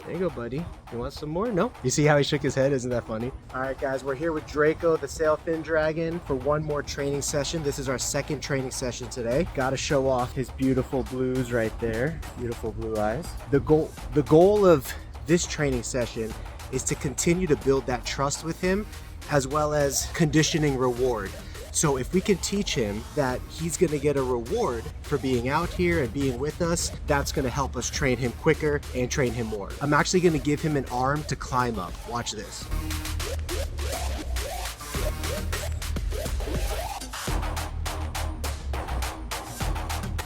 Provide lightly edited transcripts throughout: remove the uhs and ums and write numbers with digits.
There you go, buddy. You want some more? No? You see how he shook his head? Isn't that funny? All right, guys, we're here with Draco, the Sailfin Dragon, for one more training session. This is our second training session today. Got to show off his beautiful blues right there. Beautiful blue eyes. The goal of this training session is to continue to build that trust with him, as well as conditioning reward. So if we can teach him that he's going to get a reward for being out here and being with us, that's going to help us train him quicker and train him more. I'm actually going to give him an arm to climb up. Watch this.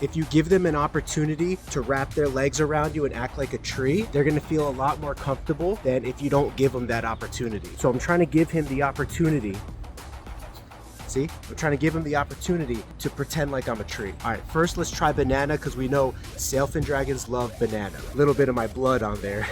If you give them an opportunity to wrap their legs around you and act like a tree, they're gonna feel a lot more comfortable than if you don't give them that opportunity. So I'm trying to give him the opportunity. See, I'm trying to give him the opportunity to pretend like I'm a tree. All right, first let's try banana, because we know Sailfin Dragons love banana. A little bit of my blood on there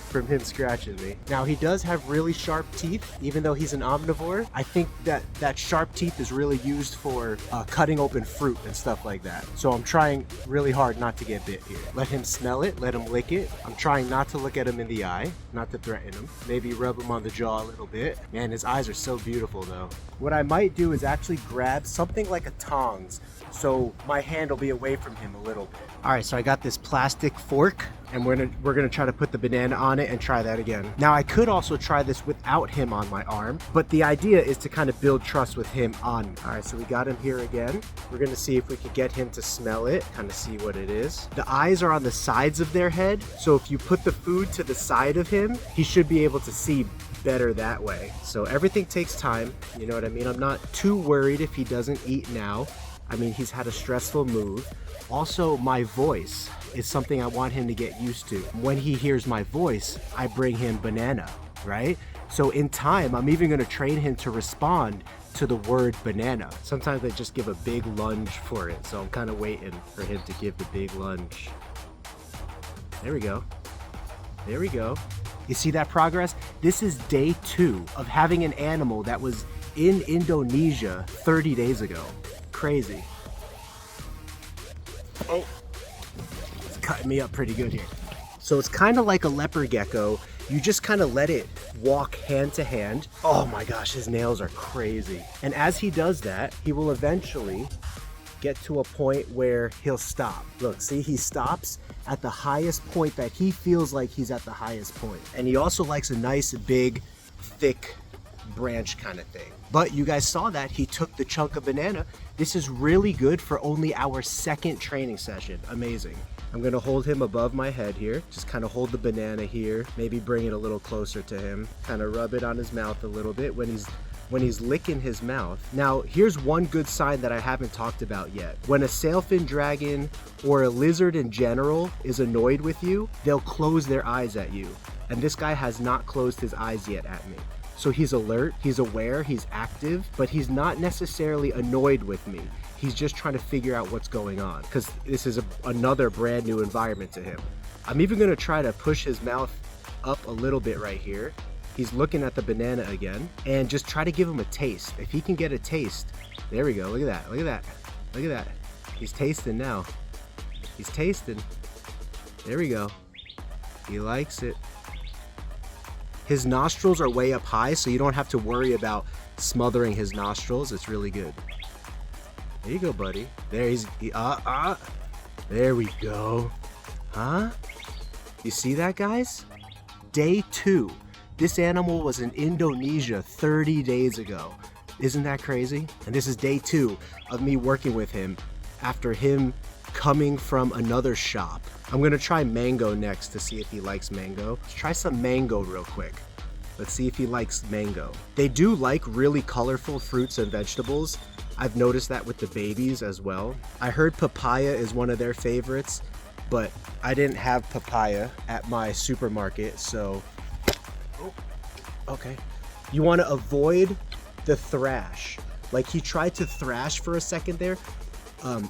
from him scratching me. Now he does have really sharp teeth, even though he's an omnivore. I think that sharp teeth is really used for cutting open fruit and stuff like that. So I'm trying really hard not to get bit here. Let him smell it, let him lick it. I'm trying not to look at him in the eye, not to threaten him. Maybe rub him on the jaw a little bit. Man, his eyes are so beautiful though. What I might do is actually grab something like a tongs, so my hand will be away from him a little bit. All right, so I got this plastic fork, and we're gonna try to put the banana on it and try that again. Now I could also try this without him on my arm, but the idea is to kind of build trust with him on me. All right, so we got him here again. We're gonna see if we could get him to smell it, kind of see what it is. The eyes are on the sides of their head, so if you put the food to the side of him, he should be able to see better that way. So everything takes time, you know what I mean? I'm not too worried if he doesn't eat now. I mean, he's had a stressful move. Also, my voice is something I want him to get used to. When he hears my voice, I bring him banana, right? So in time, I'm even gonna train him to respond to the word banana. Sometimes they just give a big lunge for it. So I'm kind of waiting for him to give the big lunge. There we go. There we go. You see that progress? This is day 2 of having an animal that was in Indonesia 30 days ago. Crazy. Oh, it's cutting me up pretty good here. So it's kind of like a leopard gecko. You just kind of let it walk hand to hand. Oh my gosh, his nails are crazy. And as he does that, he will eventually get to a point where he'll stop. Look, see, he stops at the highest point that he feels like he's at the highest point. And he also likes a nice, big, thick branch kind of thing. But you guys saw that he took the chunk of banana. This is really good for only our second training session. Amazing. I'm gonna hold him above my head here. Just kind of hold the banana here. Maybe bring it a little closer to him. Kind of rub it on his mouth a little bit when he's licking his mouth. Now, here's one good sign that I haven't talked about yet. When a sailfin dragon or a lizard in general is annoyed with you, they'll close their eyes at you. And this guy has not closed his eyes yet at me. So he's alert, he's aware, he's active, but he's not necessarily annoyed with me. He's just trying to figure out what's going on, because this is another brand new environment to him. I'm even gonna try to push his mouth up a little bit right here. He's looking at the banana again, and just try to give him a taste. If he can get a taste, there we go, look at that, look at that, look at that. He's tasting now. He's tasting. There we go. He likes it. His nostrils are way up high, so you don't have to worry about smothering his nostrils. It's really good. There you go, buddy. There There we go. Huh? You see that, guys? Day 2. This animal was in Indonesia 30 days ago. Isn't that crazy? And this is day 2 of me working with him after him coming from another shop. I'm gonna try mango next to see if he likes mango. Let's try some mango real quick. Let's see if he likes mango. They do like really colorful fruits and vegetables. I've noticed that with the babies as well. I heard papaya is one of their favorites, but I didn't have papaya at my supermarket, so... Oh, okay. You wanna avoid the thrash. Like, he tried to thrash for a second there.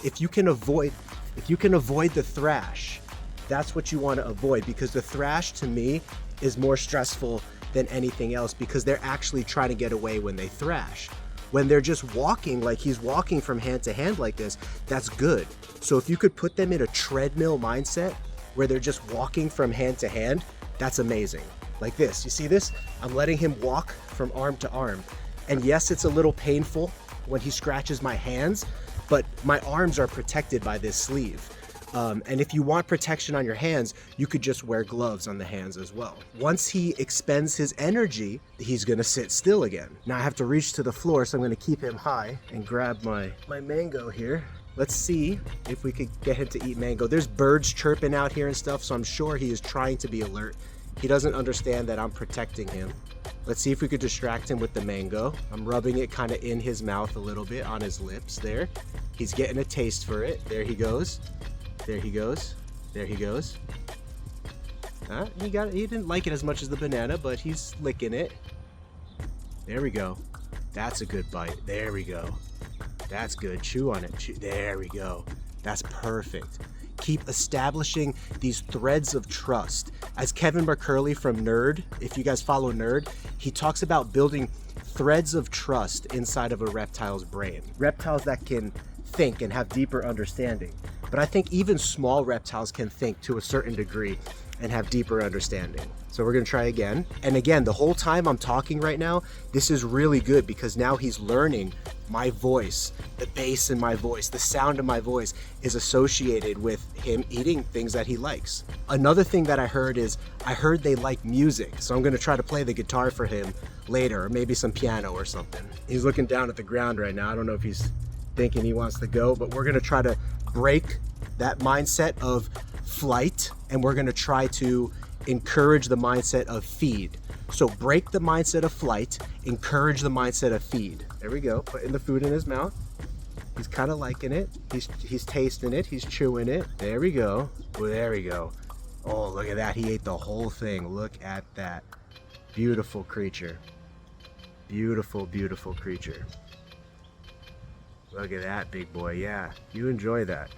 If you can avoid the thrash, that's what you want to avoid, because the thrash to me is more stressful than anything else, because they're actually trying to get away when they thrash. When they're just walking, like he's walking from hand to hand like this, that's good. So if you could put them in a treadmill mindset where they're just walking from hand to hand, That's amazing. Like this, you see this? I'm letting him walk from arm to arm. And yes, it's a little painful when he scratches my hands, but my arms are protected by this sleeve. And if you want protection on your hands, you could just wear gloves on the hands as well. Once he expends his energy, he's gonna sit still again. Now I have to reach to the floor, so I'm gonna keep him high and grab my mango here. Let's see if we could get him to eat mango. There's birds chirping out here and stuff, so I'm sure he is trying to be alert. He doesn't understand that I'm protecting him. Let's see if we could distract him with the mango. I'm rubbing it kind of in his mouth a little bit, on his lips there. He's getting a taste for it. There he goes. There he goes. There he goes. He didn't like it as much as the banana, but he's licking it. There we go. That's a good bite. There we go. That's good. Chew on it. Chew. There we go. That's perfect. Keep establishing these threads of trust. As Kevin McCurley from Nerd, if you guys follow Nerd, he talks about building threads of trust inside of a reptile's brain. Reptiles that can think and have deeper understanding. But I think even small reptiles can think to a certain degree and have deeper understanding. So we're gonna try again. And again, the whole time I'm talking right now, this is really good because now he's learning my voice, the bass in my voice, the sound of my voice is associated with him eating things that he likes. Another thing that I heard is, I heard they like music. So I'm gonna try to play the guitar for him later, or maybe some piano or something. He's looking down at the ground right now. I don't know if he's thinking he wants to go, but we're gonna try to break that mindset of flight, and we're gonna try to encourage the mindset of feed. So break the mindset of flight, encourage the mindset of feed. There we go, putting the food in his mouth. He's kind of liking it. He's tasting it, he's chewing it. There we go, well, there we go. Oh, look at that, he ate the whole thing. Look at that. Beautiful creature. Beautiful, beautiful creature. Look at that, big boy. Yeah, you enjoy that.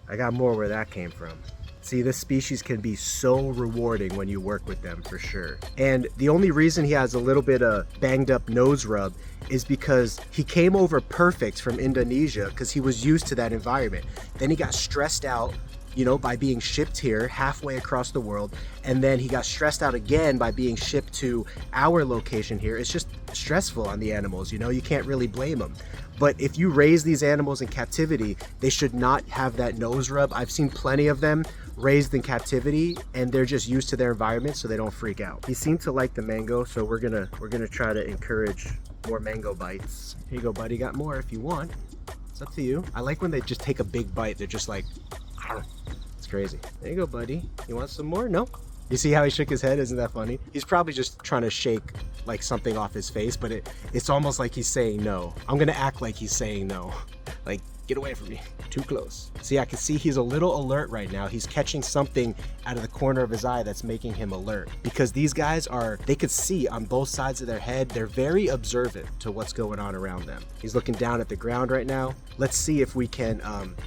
I got more where that came from. See, this species can be so rewarding when you work with them, for sure. And the only reason he has a little bit of banged up nose rub is because he came over perfect from Indonesia because he was used to that environment. Then he got stressed out, you know, by being shipped here halfway across the world. And then he got stressed out again by being shipped to our location here. It's just stressful on the animals, you know, you can't really blame them. But if you raise these animals in captivity, they should not have that nose rub. I've seen plenty of them raised in captivity and they're just used to their environment, so they don't freak out. He seemed to like the mango, so we're gonna try to encourage more mango bites. Here you go, buddy, got more if you want. It's up to you. I like when they just take a big bite. They're just like, it's crazy. There you go, buddy. You want some more? No? You see how he shook his head? Isn't that funny? He's probably just trying to shake like something off his face, but it's almost like he's saying no. I'm gonna act like he's saying no. Like, get away from me, too close. See, I can see he's a little alert right now. He's catching something out of the corner of his eye that's making him alert. Because these guys they could see on both sides of their head. They're very observant to what's going on around them. He's looking down at the ground right now. Let's see if we can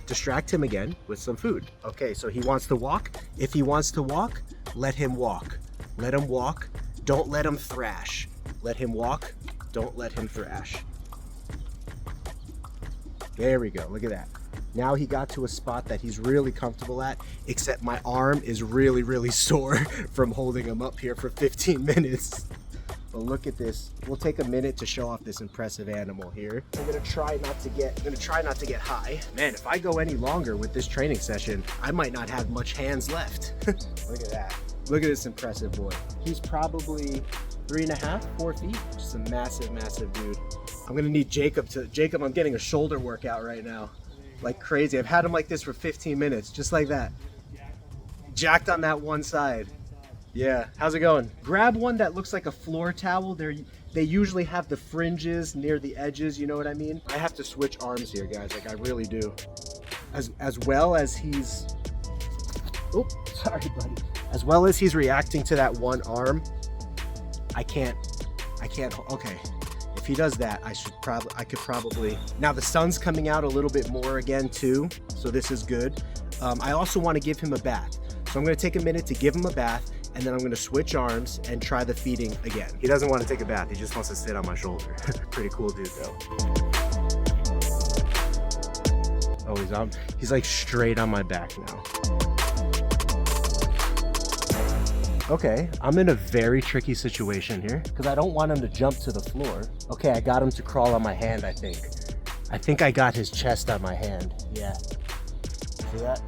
distract him again with some food. Okay, so he wants to walk. If he wants to walk, let him walk. Let him walk. Don't let him thrash. Let him walk. Don't let him thrash. There we go, look at that. Now he got to a spot that he's really comfortable at, except my arm is really, really sore from holding him up here for 15 minutes. But look at this. We'll take a minute to show off this impressive animal here. I'm gonna try not to get high. Man, if I go any longer with this training session, I might not have much hands left. Look at that. Look at this impressive boy. He's probably 3.5, 4 feet. Just a massive, massive dude. I'm gonna need Jacob, I'm getting a shoulder workout right now. Like crazy. I've had him like this for 15 minutes, just like that. Jacked on that one side. Yeah, how's it going? Grab one that looks like a floor towel. They usually have the fringes near the edges, you know what I mean? I have to switch arms here, guys, like I really do. As well as he's, oh, sorry buddy. As well as he's reacting to that one arm, I can't, okay. If he does that, I could probably, now the sun's coming out a little bit more again too, so this is good. I also want to give him a bath. So I'm going to take a minute to give him a bath, and then I'm going to switch arms and try the feeding again. He doesn't want to take a bath, he just wants to sit on my shoulder. Pretty cool dude though. Oh, he's like straight on my back now. Okay, I'm in a very tricky situation here because I don't want him to jump to the floor. Okay, I got him to crawl on my hand, I think. I think I got his chest on my hand. Yeah. See that?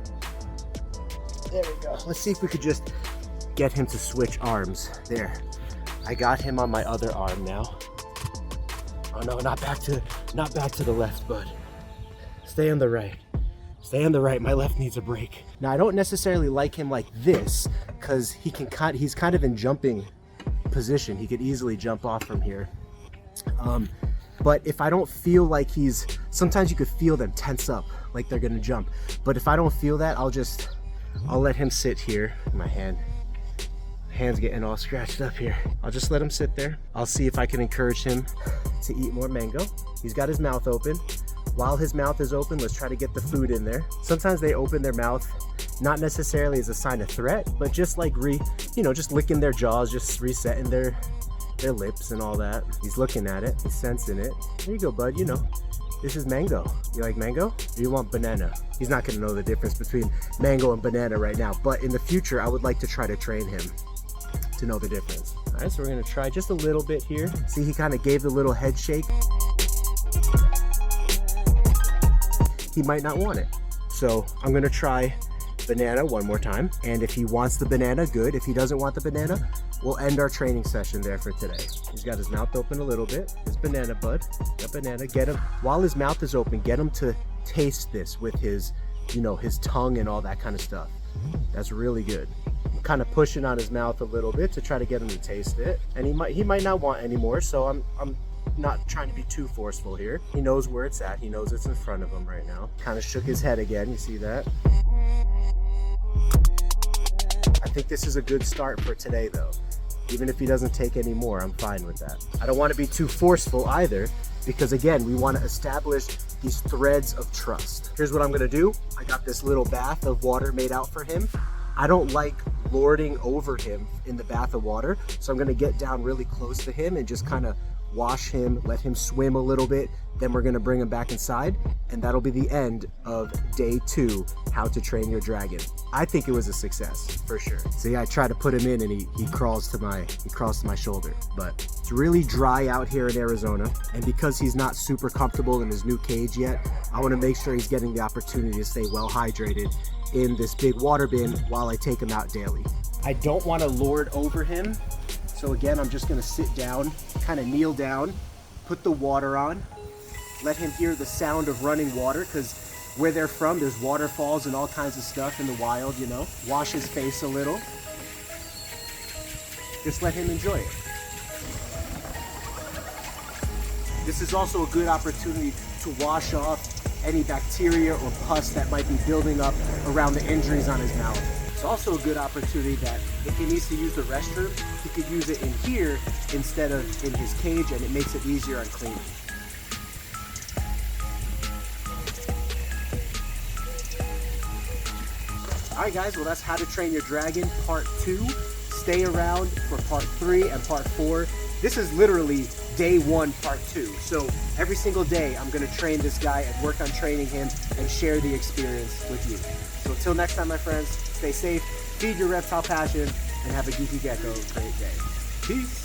There we go. Let's see if we could just get him to switch arms. There. I got him on my other arm now. Oh no, not back to the left, bud. Stay on the right. Stay on the right. My left needs a break. Now I don't necessarily like him like this because he's kind of in jumping position. He could easily jump off from here. But if I don't feel like sometimes you could feel them tense up like they're gonna jump. But if I don't feel that, I'll let him sit here. My hand's getting all scratched up here. I'll just let him sit there. I'll see if I can encourage him to eat more mango. He's got his mouth open. While his mouth is open, let's try to get the food in there. Sometimes they open their mouth, not necessarily as a sign of threat, but just like just licking their jaws, just resetting their lips and all that. He's looking at it, he's sensing it. There you go, bud, this is mango. You like mango? Or you want banana? He's not gonna know the difference between mango and banana right now, but in the future, I would like to try to train him to know the difference. All right, so we're gonna try just a little bit here. See, he kind of gave the little head shake. He might not want it. So I'm gonna try banana one more time. And if he wants the banana, good. If he doesn't want the banana, we'll end our training session there for today. He's got his mouth open a little bit. His banana, bud. That banana, get him. While his mouth is open, get him to taste this with his, his tongue and all that kind of stuff. That's really good. I'm kind of pushing on his mouth a little bit to try to get him to taste it. And he might not want any more, so I'm not trying to be too forceful here. He knows where it's at. He knows it's in front of him right now. Kind of shook his head again. You see that? I think this is a good start for today though. Even if he doesn't take any more, I'm fine with that. I don't want to be too forceful either, because again, we want to establish these threads of trust. Here's what I'm gonna do. I got this little bath of water made out for him. I don't like lording over him in the bath of water, so I'm gonna get down really close to him and just kind of wash him, let him swim a little bit, then we're gonna bring him back inside, and that'll be the end of day 2, how to train your dragon. I think it was a success, for sure. See, I try to put him in and he crawls to my shoulder, but it's really dry out here in Arizona, and because he's not super comfortable in his new cage yet, I wanna make sure he's getting the opportunity to stay well hydrated in this big water bin while I take him out daily. I don't wanna lord over him, so again, I'm just gonna sit down, kind of kneel down, put the water on, let him hear the sound of running water, because where they're from, there's waterfalls and all kinds of stuff in the wild, Wash his face a little. Just let him enjoy it. This is also a good opportunity to wash off any bacteria or pus that might be building up around the injuries on his mouth. It's also a good opportunity that if he needs to use the restroom, he could use it in here instead of in his cage, and it makes it easier on cleaning. All right, guys, well, that's How to Train Your Dragon Part 2. Stay around for Part 3 and Part 4. This is literally day 1, Part 2. So every single day, I'm gonna train this guy and work on training him and share the experience with you. So until next time, my friends, stay safe, feed your reptile passion, and have a Geeky Gecko great day. Peace.